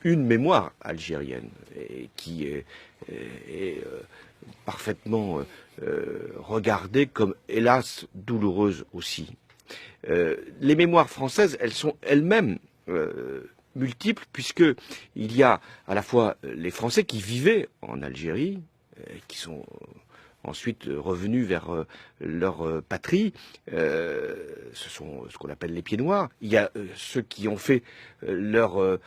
une mémoire algérienne et qui est parfaitement regardée comme, hélas, douloureuse aussi. Les mémoires françaises, elles sont elles-mêmes multiples, puisque il y a à la fois les Français qui vivaient en Algérie, qui sont ensuite revenus vers leur patrie, ce sont ce qu'on appelle les pieds noirs. Il y a ceux qui ont fait leur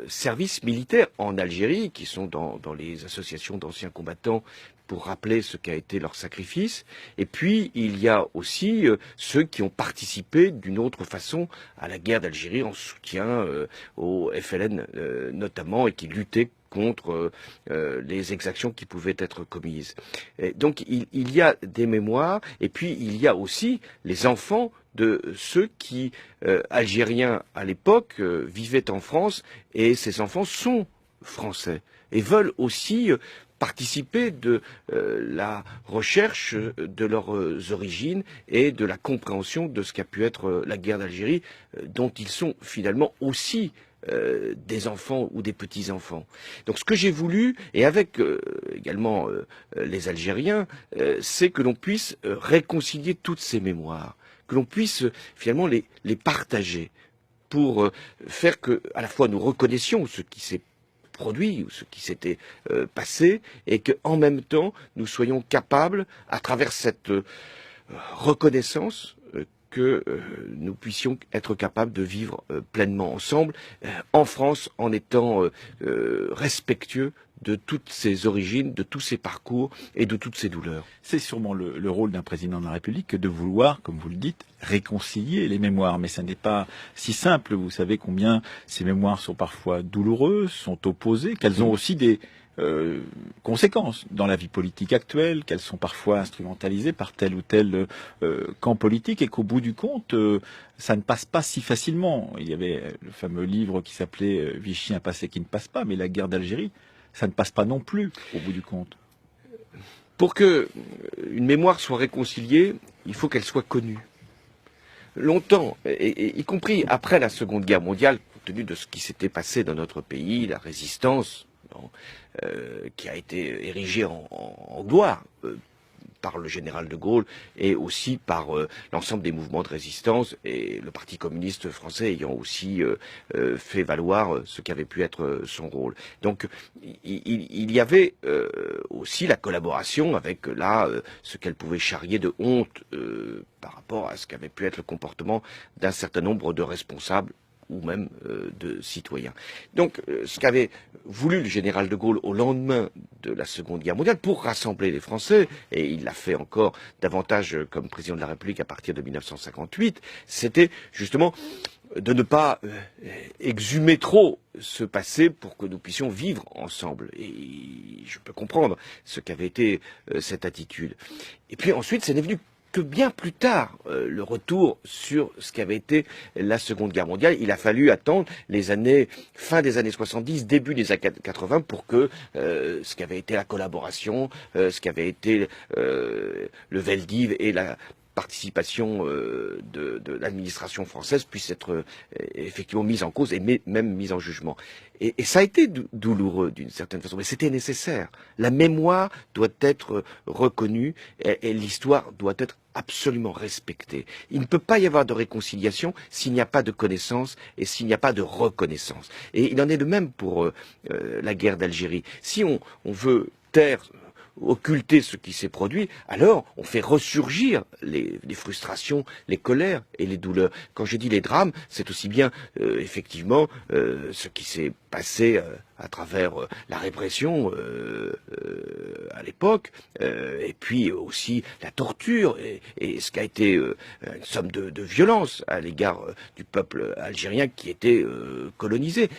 service militaire en Algérie, qui sont dans les associations d'anciens combattants pour rappeler ce qu'a été leur sacrifice. Et puis, il y a aussi ceux qui ont participé d'une autre façon à la guerre d'Algérie en soutien au FLN notamment, et qui luttaient contre les exactions qui pouvaient être commises. Et donc il y a des mémoires, et puis il y a aussi les enfants de ceux qui, algériens à l'époque, vivaient en France, et ces enfants sont français, et veulent aussi participer de la recherche de leurs origines et de la compréhension de ce qu'a pu être la guerre d'Algérie, dont ils sont finalement aussi des enfants ou des petits-enfants. Donc ce que j'ai voulu, et avec également les Algériens, c'est que l'on puisse réconcilier toutes ces mémoires, que l'on puisse finalement les partager, pour faire que, à la fois, nous reconnaissions ce qui s'est produit ou ce qui s'était passé, et qu'en même temps, nous soyons capables, à travers cette reconnaissance, que nous puissions être capables de vivre pleinement ensemble, en France, en étant respectueux de toutes ses origines, de tous ses parcours et de toutes ses douleurs. C'est sûrement le rôle d'un président de la République que de vouloir, comme vous le dites, réconcilier les mémoires. Mais ça n'est pas si simple. Vous savez combien ces mémoires sont parfois douloureuses, sont opposées, qu'elles ont aussi des conséquences dans la vie politique actuelle, qu'elles sont parfois instrumentalisées par tel ou tel camp politique, et qu'au bout du compte, ça ne passe pas si facilement. Il y avait le fameux livre qui s'appelait Vichy, un passé qui ne passe pas, mais la guerre d'Algérie, ça ne passe pas non plus, au bout du compte. Pour que une mémoire soit réconciliée, il faut qu'elle soit connue. Longtemps, et y compris après la Seconde Guerre mondiale, compte tenu de ce qui s'était passé dans notre pays, la résistance, qui a été érigée en gloire par le général de Gaulle, et aussi par l'ensemble des mouvements de résistance, et le Parti communiste français ayant aussi fait valoir ce qu'avait pu être son rôle. Donc il y avait aussi la collaboration avec ce qu'elle pouvait charrier de honte par rapport à ce qu'avait pu être le comportement d'un certain nombre de responsables ou même de citoyens. Donc ce qu'avait voulu le général de Gaulle au lendemain de la Seconde Guerre mondiale, pour rassembler les Français, et il l'a fait encore davantage comme président de la République à partir de 1958, c'était justement de ne pas exhumer trop ce passé pour que nous puissions vivre ensemble. Et je peux comprendre ce qu'avait été cette attitude. Et puis ensuite, c'est devenu que bien plus tard, le retour sur ce qu'avait été la Seconde Guerre mondiale. Il a fallu attendre fin des années 70, début des années 80, pour que ce qu'avait été la collaboration, ce qu'avait été le Veldiv et la participation de l'administration française puisse être effectivement mise en cause et même mise en jugement. Et ça a été douloureux d'une certaine façon, mais c'était nécessaire. La mémoire doit être reconnue et l'histoire doit être absolument respectée. Il ne peut pas y avoir de réconciliation s'il n'y a pas de connaissance et s'il n'y a pas de reconnaissance. Et il en est de même pour la guerre d'Algérie. Si on veut taire, occulter ce qui s'est produit, alors on fait ressurgir les frustrations, les colères et les douleurs. Quand je dis les drames, c'est aussi bien effectivement ce qui s'est passé à travers la répression à l'époque, et puis aussi la torture et ce qui a été une somme de violence à l'égard du peuple algérien qui était colonisé.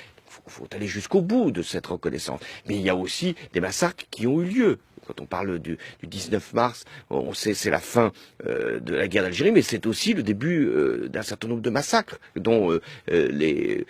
Il faut aller jusqu'au bout de cette reconnaissance. Mais il y a aussi des massacres qui ont eu lieu. Quand on parle du 19 mars, on sait c'est la fin de la guerre d'Algérie, mais c'est aussi le début d'un certain nombre de massacres dont les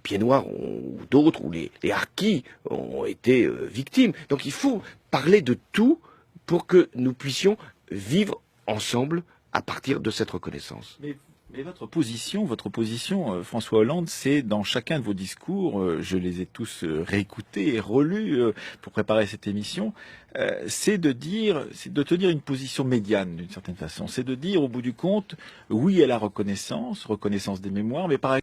pieds noirs ou d'autres, ou les harkis ont été victimes. Donc il faut parler de tout pour que nous puissions vivre ensemble à partir de cette reconnaissance. Mais Mais votre position, François Hollande, c'est dans chacun de vos discours, je les ai tous réécoutés et relus pour préparer cette émission, c'est de tenir une position médiane d'une certaine façon. C'est de dire, au bout du compte, oui à la reconnaissance des mémoires, mais par